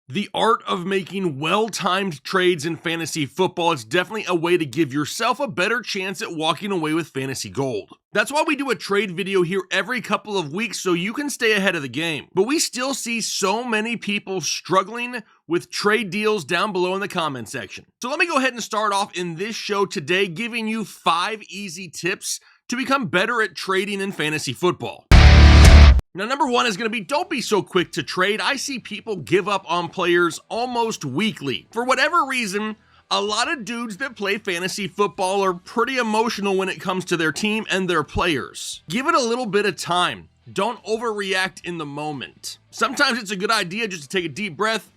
The art of making well-timed trades in fantasy football is definitely a way to give yourself a better chance at walking away with fantasy gold. That's why we do a trade video here every couple of weeks so you can stay ahead of the game. But we still see so many people struggling with trade deals down below in the comment section. So let me go ahead and start off in this show today giving you 5 easy tips to become better at trading in fantasy football. Now, number 1 is going to be, don't be so quick to trade. I see people give up on players almost weekly. For whatever reason, a lot of dudes that play fantasy football are pretty emotional when it comes to their team and their players. Give it a little bit of time. Don't overreact in the moment. Sometimes it's a good idea just to take a deep breath,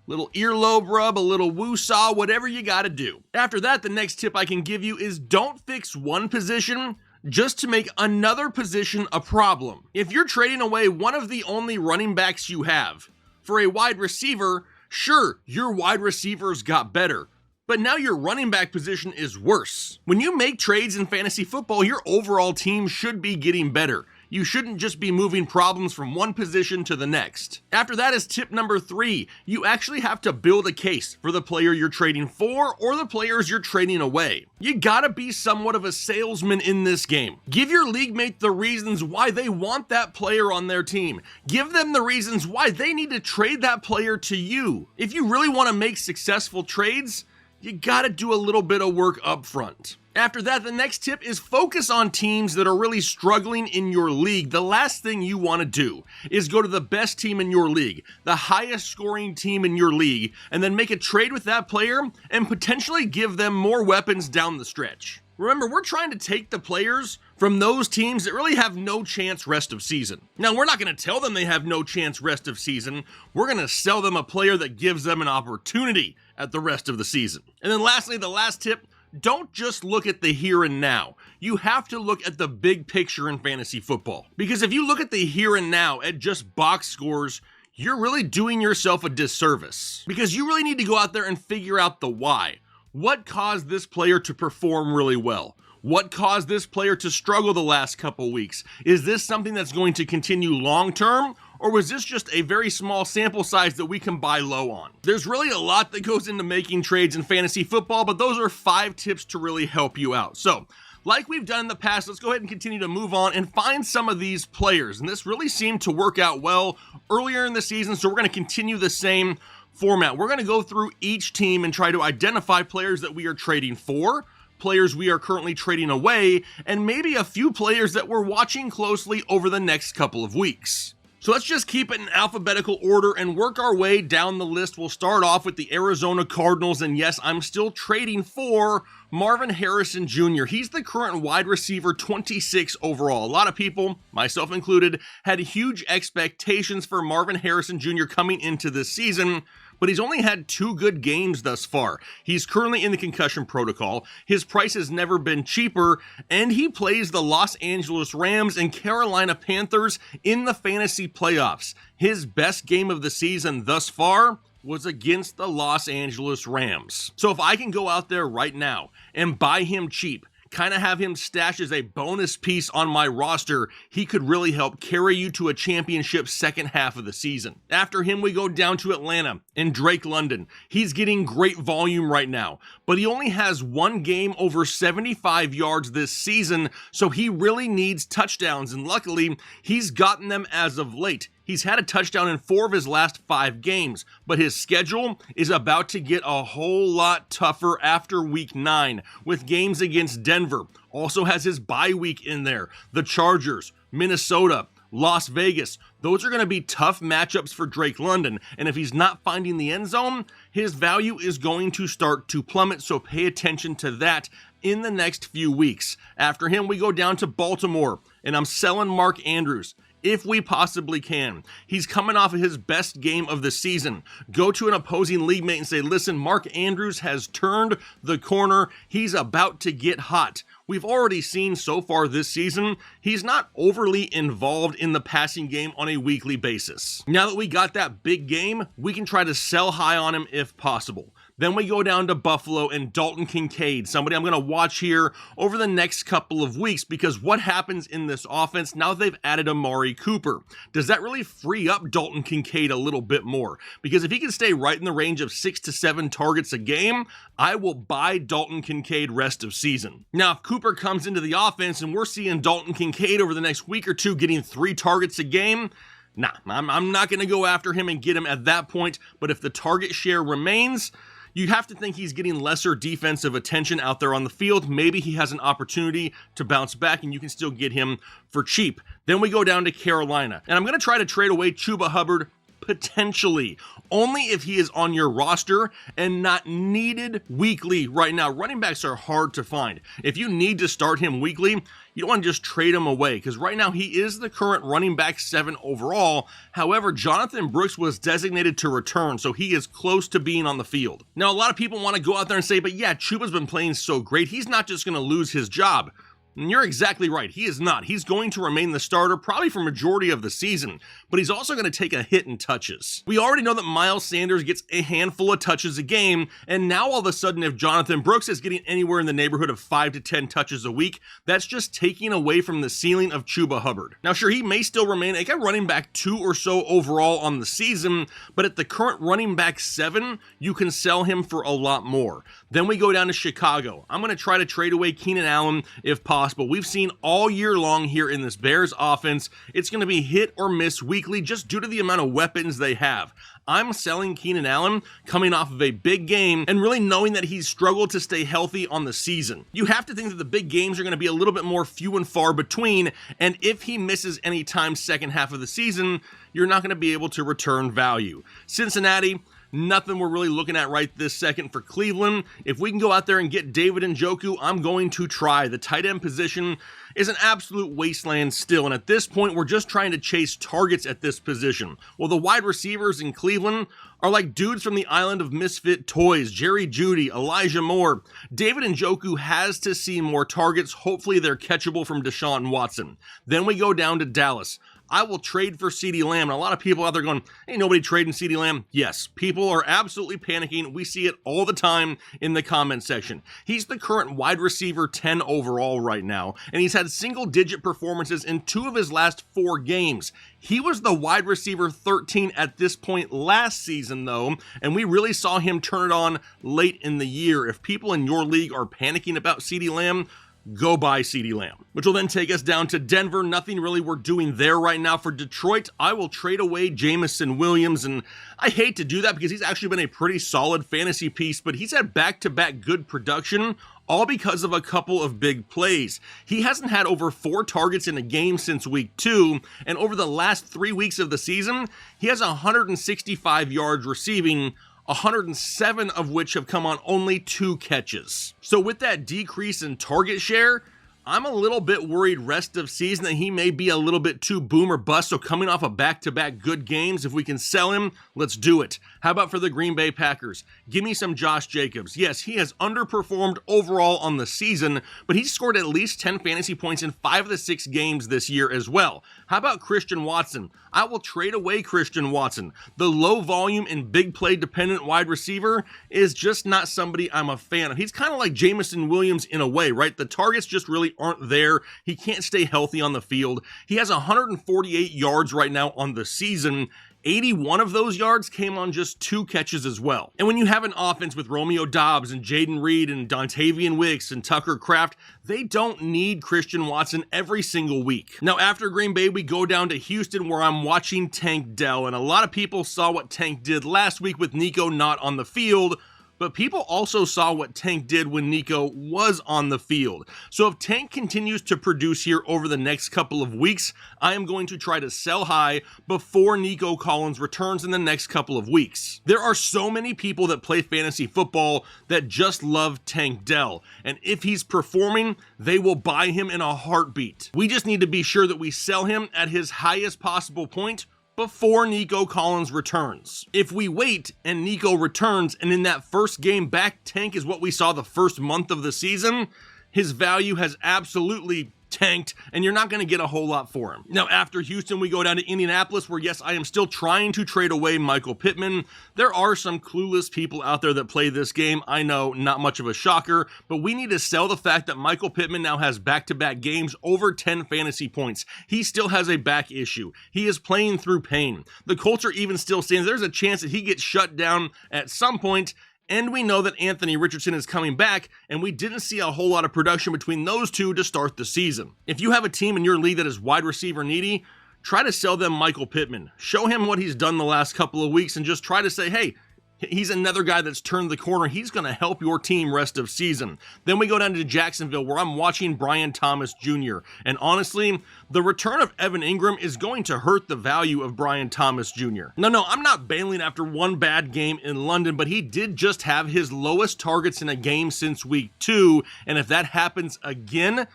little earlobe rub, a little woo-saw, whatever you got to do. After that, the next tip I can give you is don't fix one position just to make another position a problem. If you're trading away one of the only running backs you have for a wide receiver, sure, your wide receivers got better, but now your running back position is worse. When you make trades in fantasy football, your overall team should be getting better. You shouldn't just be moving problems from one position to the next. After that is tip number 3. You actually have to build a case for the player you're trading for or the players you're trading away. You gotta be somewhat of a salesman in this game. Give your league mate the reasons why they want that player on their team. Give them the reasons why they need to trade that player to you. If you really want to make successful trades, you gotta do a little bit of work up front. After that, the next tip is focus on teams that are really struggling in your league. The last thing you want to do is go to the best team in your league, the highest scoring team in your league, and then make a trade with that player and potentially give them more weapons down the stretch. Remember, we're trying to take the players from those teams that really have no chance rest of season. Now, we're not going to tell them they have no chance rest of season. We're going to sell them a player that gives them an opportunity at the rest of the season. And then lastly, the last tip, don't just look at the here and now. You have to look at the big picture in fantasy football. Because if you look at the here and now at just box scores, you're really doing yourself a disservice. Because you really need to go out there and figure out the why. What caused this player to perform really well? What caused this player to struggle the last couple weeks? Is this something that's going to continue long term? Or was this just a very small sample size that we can buy low on? There's really a lot that goes into making trades in fantasy football, but those are 5 tips to really help you out. So, like we've done in the past, let's go ahead and continue to move on and find some of these players. And this really seemed to work out well earlier in the season, so we're going to continue the same format. We're going to go through each team and try to identify players that we are trading for, players we are currently trading away, and maybe a few players that we're watching closely over the next couple of weeks. So let's just keep it in alphabetical order and work our way down the list. We'll start off with the Arizona Cardinals, and yes, I'm still trading for Marvin Harrison Jr. He's the current wide receiver 26 overall. A lot of people, myself included, had huge expectations for Marvin Harrison Jr. coming into this season, but he's only had 2 good games thus far. He's currently in the concussion protocol. His price has never been cheaper, and he plays the Los Angeles Rams and Carolina Panthers in the fantasy playoffs. His best game of the season thus far was against the Los Angeles Rams. So if I can go out there right now and buy him cheap, kind of have him stashed as a bonus piece on my roster, he could really help carry you to a championship second half of the season. After him, we go down to Atlanta and Drake London. He's getting great volume right now, but he only has 1 game over 75 yards this season, so he really needs touchdowns, and luckily, he's gotten them as of late. He's had a touchdown in 4 of his last 5 games, but his schedule is about to get a whole lot tougher after week 9 with games against Denver. Also has his bye week in there. The Chargers, Minnesota, Las Vegas. Those are going to be tough matchups for Drake London, and if he's not finding the end zone, his value is going to start to plummet, so pay attention to that in the next few weeks. After him, we go down to Baltimore, and I'm selling Mark Andrews if we possibly can. He's coming off of his best game of the season. Go to an opposing league mate and say, listen, Mark Andrews has turned the corner. He's about to get hot. We've already seen so far this season, he's not overly involved in the passing game on a weekly basis. Now that we got that big game, we can try to sell high on him if possible. Then we go down to Buffalo and Dalton Kincaid, somebody I'm going to watch here over the next couple of weeks, because what happens in this offense now that they've added Amari Cooper? Does that really free up Dalton Kincaid a little bit more? Because if he can stay right in the range of 6 to 7 targets a game, I will buy Dalton Kincaid rest of season. Now, if Cooper comes into the offense and we're seeing Dalton Kincaid over the next week or two getting 3 targets a game, nah, I'm not going to go after him and get him at that point. But if the target share remains, you have to think he's getting lesser defensive attention out there on the field. Maybe he has an opportunity to bounce back and you can still get him for cheap. Then we go down to Carolina, and I'm going to try to trade away Chuba Hubbard potentially, only if he is on your roster and not needed weekly right now. Running backs are hard to find. If you need to start him weekly, you don't want to just trade him away, because right now he is the current running back 7 overall. However, Jonathan Brooks was designated to return, so he is close to being on the field. Now, a lot of people want to go out there and say, but yeah, Chuba's been playing so great, he's not just going to lose his job. And you're exactly right, he is not. He's going to remain the starter probably for majority of the season, but he's also going to take a hit in touches. We already know that Miles Sanders gets a handful of touches a game, and now all of a sudden if Jonathan Brooks is getting anywhere in the neighborhood of 5 to 10 touches a week, that's just taking away from the ceiling of Chuba Hubbard. Now sure, he may still remain a running back 2 or so overall on the season, but at the current running back 7, you can sell him for a lot more. Then we go down to Chicago. I'm going to try to trade away Keenan Allen if possible. We've seen all year long here in this Bears offense, it's going to be hit or miss weekly just due to the amount of weapons they have. I'm selling Keenan Allen coming off of a big game and really knowing that he's struggled to stay healthy on the season. You have to think that the big games are going to be a little bit more few and far between, and if he misses any time second half of the season, you're not going to be able to return value. Cincinnati, nothing we're really looking at right this second for Cleveland. If we can go out there and get David Njoku, I'm going to try. The tight end position is an absolute wasteland still, and at this point, we're just trying to chase targets at this position. Well, the wide receivers in Cleveland are like dudes from the island of misfit toys. Jerry Jeudy, Elijah Moore. David Njoku has to see more targets. Hopefully, they're catchable from Deshaun Watson. Then we go down to Dallas. I will trade for CeeDee Lamb. And a lot of people out there going, ain't nobody trading CeeDee Lamb. Yes, people are absolutely panicking. We see it all the time in the comment section. He's the current wide receiver 10 overall right now, and he's had single-digit performances in 2 of his last 4 games. He was the wide receiver 13 at this point last season, though, and we really saw him turn it on late in the year. If people in your league are panicking about CeeDee Lamb, go buy CeeDee Lamb. Which will then take us down to Denver. Nothing really we're doing there right now. For Detroit, I will trade away Jameson Williams, and I hate to do that because he's actually been a pretty solid fantasy piece, but he's had back-to-back good production, all because of a couple of big plays. He hasn't had over 4 targets in a game since week 2, and over the last 3 weeks of the season, he has 165 yards receiving, 107 of which have come on only 2 catches. So with that decrease in target share, I'm a little bit worried rest of season that he may be a little bit too boom or bust. So coming off of back-to-back good games, if we can sell him, let's do it. How about for the Green Bay Packers? Give me some Josh Jacobs. Yes, he has underperformed overall on the season, but he's scored at least 10 fantasy points in 5 of the 6 games this year as well. How about Christian Watson? I will trade away Christian Watson. The low volume and big play dependent wide receiver is just not somebody I'm a fan of. He's kind of like Jameson Williams in a way, right? The targets just really aren't there. He can't stay healthy on the field. He has 148 yards right now on the season. 81 of those yards came on just 2 catches as well. And when you have an offense with Romeo Doubs and Jaden Reed and Dontavian Wicks and Tucker Kraft, they don't need Christian Watson every single week. Now, after Green Bay, we go down to Houston where I'm watching Tank Dell. And a lot of people saw what Tank did last week with Nico not on the field, but people also saw what Tank did when Nico was on the field. So if Tank continues to produce here over the next couple of weeks, I am going to try to sell high before Nico Collins returns in the next couple of weeks. There are so many people that play fantasy football that just love Tank Dell, and if he's performing, they will buy him in a heartbeat. We just need to be sure that we sell him at his highest possible point before Nico Collins returns. If we wait and Nico returns and in that first game back, Tank is what we saw the first month of the season, His value has absolutely tanked, and you're not going to get a whole lot for him. Now, after Houston, we go down to Indianapolis, where yes, I am still trying to trade away Michael Pittman. There are some clueless people out there that play this game. I know, not much of a shocker, but we need to sell the fact that Michael Pittman now has back-to-back games over 10 fantasy points. He still has a back issue. He is playing through pain. The culture even still stands. There's a chance that he gets shut down at some point. And we know that Anthony Richardson is coming back, and we didn't see a whole lot of production between those two to start the season. If you have a team in your league that is wide receiver needy, try to sell them Michael Pittman. Show him what he's done the last couple of weeks and just try to say, hey, he's another guy that's turned the corner. He's going to help your team rest of season. Then we go down to Jacksonville, where I'm watching Brian Thomas Jr. And honestly, the return of Evan Ingram is going to hurt the value of Brian Thomas Jr. No, I'm not bailing after one bad game in London, but he did just have his lowest targets in a game since week 2. And if that happens again,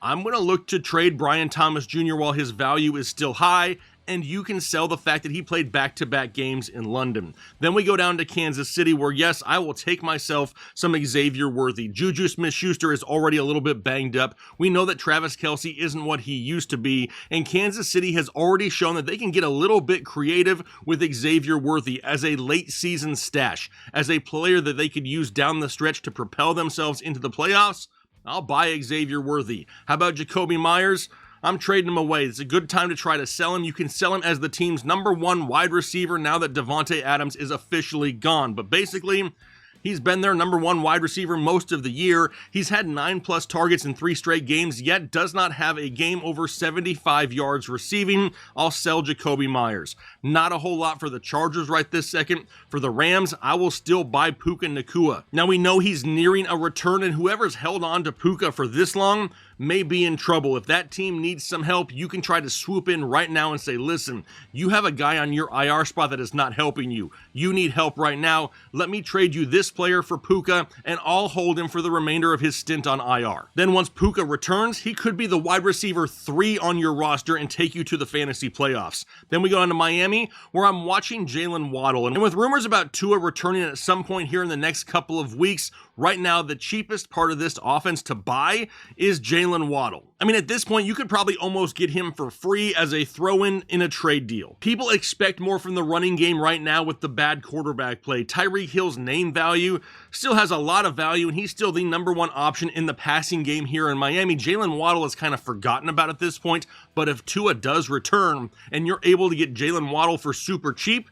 I'm going to look to trade Brian Thomas Jr. while his value is still high, and you can sell the fact that he played back-to-back games in London. Then we go down to Kansas City, where yes, I will take myself some Xavier Worthy. Juju Smith-Schuster is already a little bit banged up. We know that Travis Kelce isn't what he used to be, and Kansas City has already shown that they can get a little bit creative with Xavier Worthy as a late-season stash, as a player that they could use down the stretch to propel themselves into the playoffs. I'll buy Xavier Worthy. How about Jakobi Meyers? I'm trading him away. It's a good time to try to sell him. You can sell him as the team's #1 wide receiver now that Davante Adams is officially gone. But basically, he's been their #1 wide receiver most of the year. He's had 9+ targets in 3 straight games, yet does not have a game over 75 yards receiving. I'll sell Jakobi Meyers. Not a whole lot for the Chargers right this second. For the Rams, I will still buy Puka Nacua. Now we know he's nearing a return, and whoever's held on to Puka for this long may be in trouble. If that team needs some help, you can try to swoop in right now and say, listen, you have a guy on your IR spot that is not helping you. You need help right now. Let me trade you this player for Puka, and I'll hold him for the remainder of his stint on IR. Then once Puka returns, he could be the wide receiver 3 on your roster and take you to the fantasy playoffs. Then we go on to Miami, where I'm watching Jalen Waddle. And with rumors about Tua returning at some point here in the next couple of weeks, right now the cheapest part of this offense to buy is Jalen Waddle. I mean, at this point, you could probably almost get him for free as a throw-in in a trade deal. People expect more from the running game right now with the bad quarterback play. Tyreek Hill's name value still has a lot of value, and he's still the #1 option in the passing game here in Miami. Jalen Waddle is kind of forgotten about at this point, but if Tua does return and you're able to get Jalen Waddle for super cheap,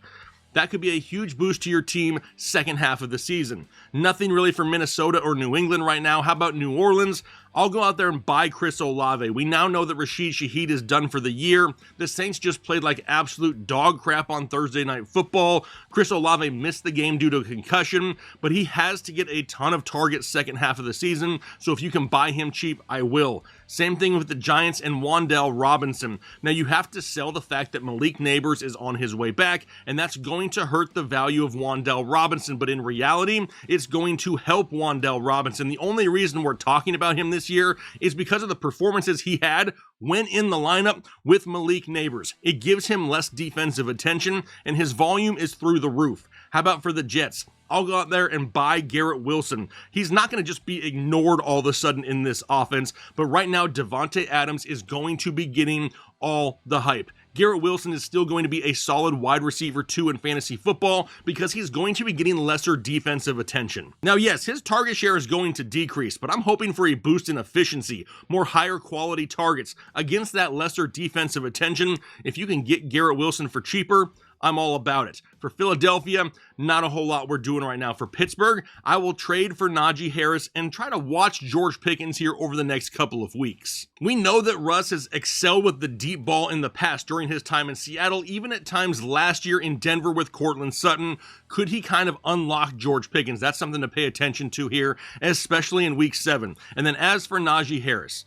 that could be a huge boost to your team second half of the season. Nothing really for Minnesota or New England right now. How about New Orleans? I'll go out there and buy Chris Olave. We now know that Rashid Shaheed is done for the year. The Saints just played like absolute dog crap on Thursday Night Football. Chris Olave missed the game due to a concussion, but he has to get a ton of targets second half of the season, so if you can buy him cheap, I will. Same thing with the Giants and Wan'Dale Robinson. Now you have to sell the fact that Malik Neighbors is on his way back, and that's going to hurt the value of Wan'Dale Robinson, but in reality, it's going to help Wan'Dale Robinson. The only reason we're talking about him this year is because of the performances he had when in the lineup with Malik Neighbors. It gives him less defensive attention, and his volume is through the roof. How about for the Jets? I'll go out there and buy Garrett Wilson. He's not going to just be ignored all of a sudden in this offense, but right now Davante Adams is going to be getting all the hype. Garrett Wilson is still going to be a solid wide receiver 2 in fantasy football because he's going to be getting lesser defensive attention. Now, yes, his target share is going to decrease, but I'm hoping for a boost in efficiency, more higher quality targets against that lesser defensive attention. If you can get Garrett Wilson for cheaper, I'm all about it. For Philadelphia, not a whole lot we're doing right now. For Pittsburgh, I will trade for Najee Harris and try to watch George Pickens here over the next couple of weeks. We know that Russ has excelled with the deep ball in the past during his time in Seattle, even at times last year in Denver with Courtland Sutton. Could he kind of unlock George Pickens? That's something to pay attention to here, especially in week 7. And then as for Najee Harris,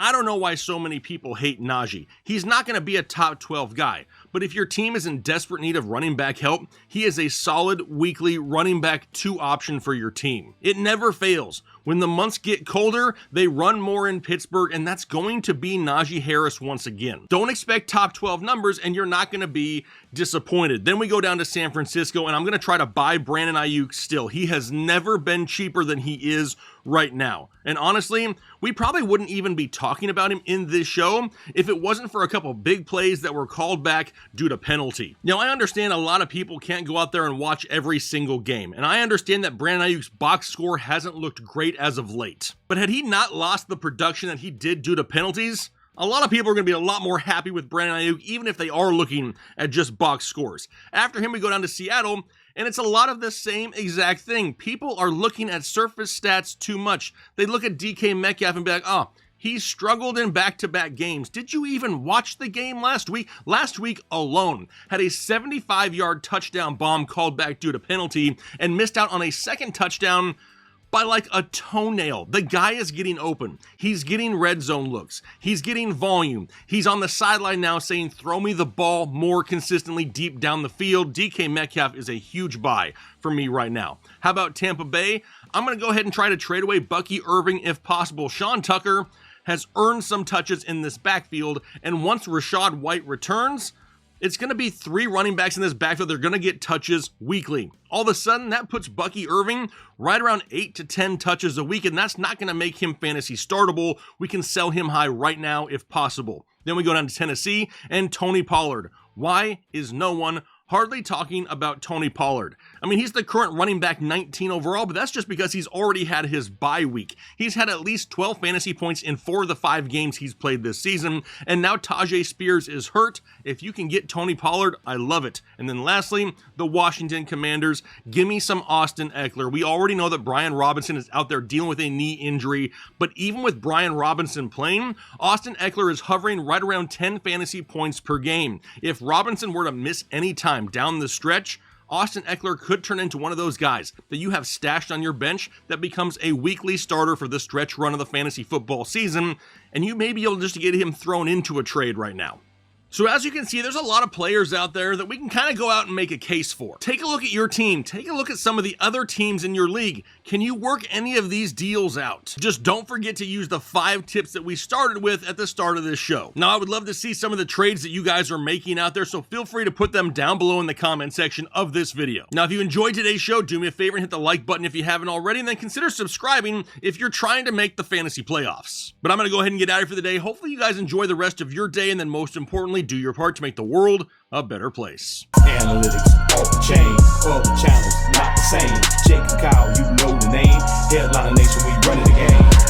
I don't know why so many people hate Najee. He's not going to be a top 12 guy, but if your team is in desperate need of running back help, he is a solid weekly running back 2 option for your team. It never fails. When the months get colder, they run more in Pittsburgh, and that's going to be Najee Harris once again. Don't expect top 12 numbers, and you're not going to be disappointed. Then we go down to San Francisco, and I'm going to try to buy Brandon Ayuk still. He has never been cheaper than he is right now. And honestly, we probably wouldn't even be talking about him in this show if it wasn't for a couple big plays that were called back due to penalty. Now, I understand a lot of people can't go out there and watch every single game, and I understand that Brandon Ayuk's box score hasn't looked great as of late. But had he not lost the production that he did due to penalties, a lot of people are going to be a lot more happy with Brandon Ayuk, even if they are looking at just box scores. After him, we go down to Seattle, and it's a lot of the same exact thing. People are looking at surface stats too much. They look at DK Metcalf and be like, oh, he struggled in back-to-back games. Did you even watch the game last week? Last week alone, had a 75-yard touchdown bomb called back due to penalty and missed out on a second touchdown by like a toenail. The guy is getting open. He's getting red zone looks. He's getting volume. He's on the sideline now saying, throw me the ball more consistently deep down the field. DK Metcalf is a huge buy for me right now. How about Tampa Bay? I'm going to go ahead and try to trade away Bucky Irving if possible. Sean Tucker has earned some touches in this backfield, and once Rachaad White returns, it's going to be 3 running backs in this backfield. They're going to get touches weekly. All of a sudden, that puts Bucky Irving right around 8 to 10 touches a week, and that's not going to make him fantasy startable. We can sell him high right now if possible. Then we go down to Tennessee and Tony Pollard. Why is no one hardly talking about Tony Pollard? I mean, he's the current running back 19 overall, but that's just because he's already had his bye week. He's had at least 12 fantasy points in 4 of the 5 games he's played this season, and now Tajay Spears is hurt. If you can get Tony Pollard, I love it. And then lastly, the Washington Commanders. Give me some Austin Eckler. We already know that Brian Robinson is out there dealing with a knee injury, but even with Brian Robinson playing, Austin Eckler is hovering right around 10 fantasy points per game. If Robinson were to miss any time down the stretch, Austin Eckler could turn into one of those guys that you have stashed on your bench that becomes a weekly starter for the stretch run of the fantasy football season, and you may be able just to get him thrown into a trade right now. So as you can see, there's a lot of players out there that we can kind of go out and make a case for. Take a look at your team. Take a look at some of the other teams in your league. Can you work any of these deals out? Just don't forget to use the 5 tips that we started with at the start of this show. Now, I would love to see some of the trades that you guys are making out there, so feel free to put them down below in the comment section of this video. Now, if you enjoyed today's show, do me a favor and hit the like button if you haven't already, and then consider subscribing if you're trying to make the fantasy playoffs. But I'm going to go ahead and get out of here for the day. Hopefully you guys enjoy the rest of your day, and then most importantly, do your part to make the world a better place. Analytics off the chain, all the channels not the same.